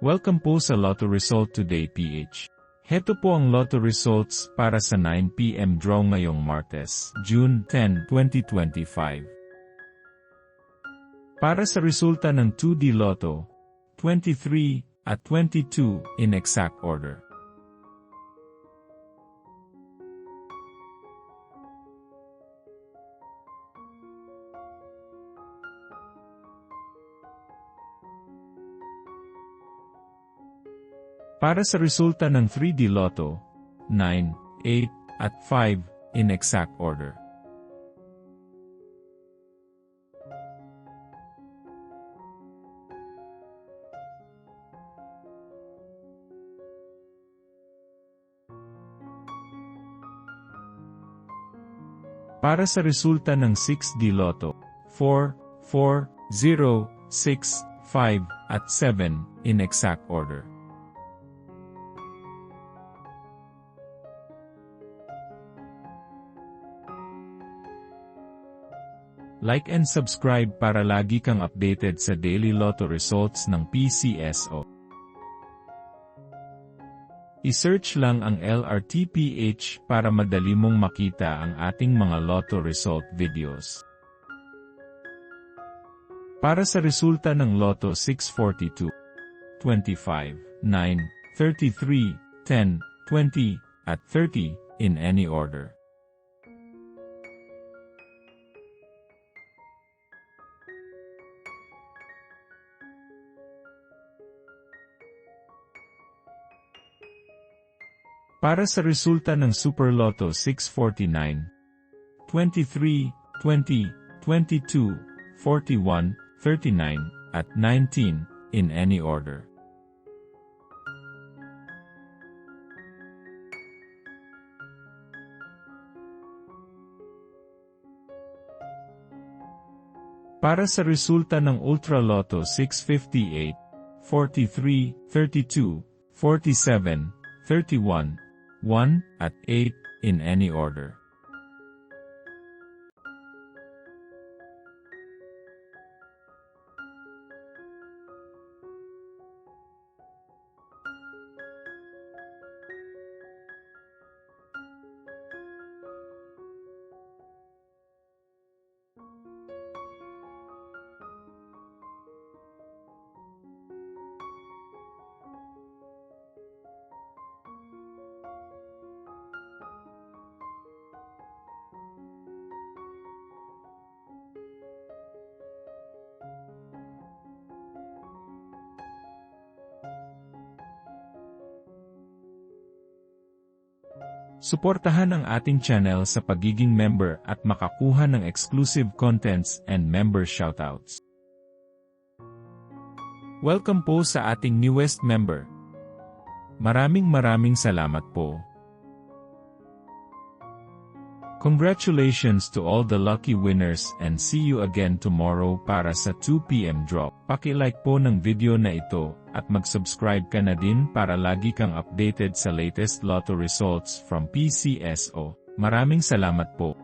Welcome po sa Lotto Result Today PH. Heto po ang Lotto Results para sa 9 PM draw ngayong Martes, June 10, 2025. Para sa resulta ng 2D Lotto, 23 at 22 in exact order. Para sa resulta ng 3D Lotto, 9, 8, at 5, in exact order. Para sa resulta ng 6D Lotto, 4, 4, 0, 6, 5, at 7, in exact order. Like and subscribe para lagi kang updated sa daily lotto results ng PCSO. I-search lang ang LRTPH para madali mong makita ang ating mga lotto result videos. Para sa resulta ng Lotto 642, 25, 9, 33, 10, 20, at 30, in any order. Para sa resulta ng Super Lotto 649, 23, 20, 22, 41, 39, at 19, in any order. Para sa resulta ng Ultra Lotto 658, 43, 32, 47, 31, 1, at 8, in any order. Suportahan ang ating channel sa pagiging member at makakuha ng exclusive contents and member shoutouts. Welcome po sa ating newest member. Maraming salamat po. Congratulations to all the lucky winners and see you again tomorrow para sa 2 PM draw. Paki-like po ng video na ito at mag-subscribe ka na din para lagi kang updated sa latest lotto results from PCSO. Maraming salamat po.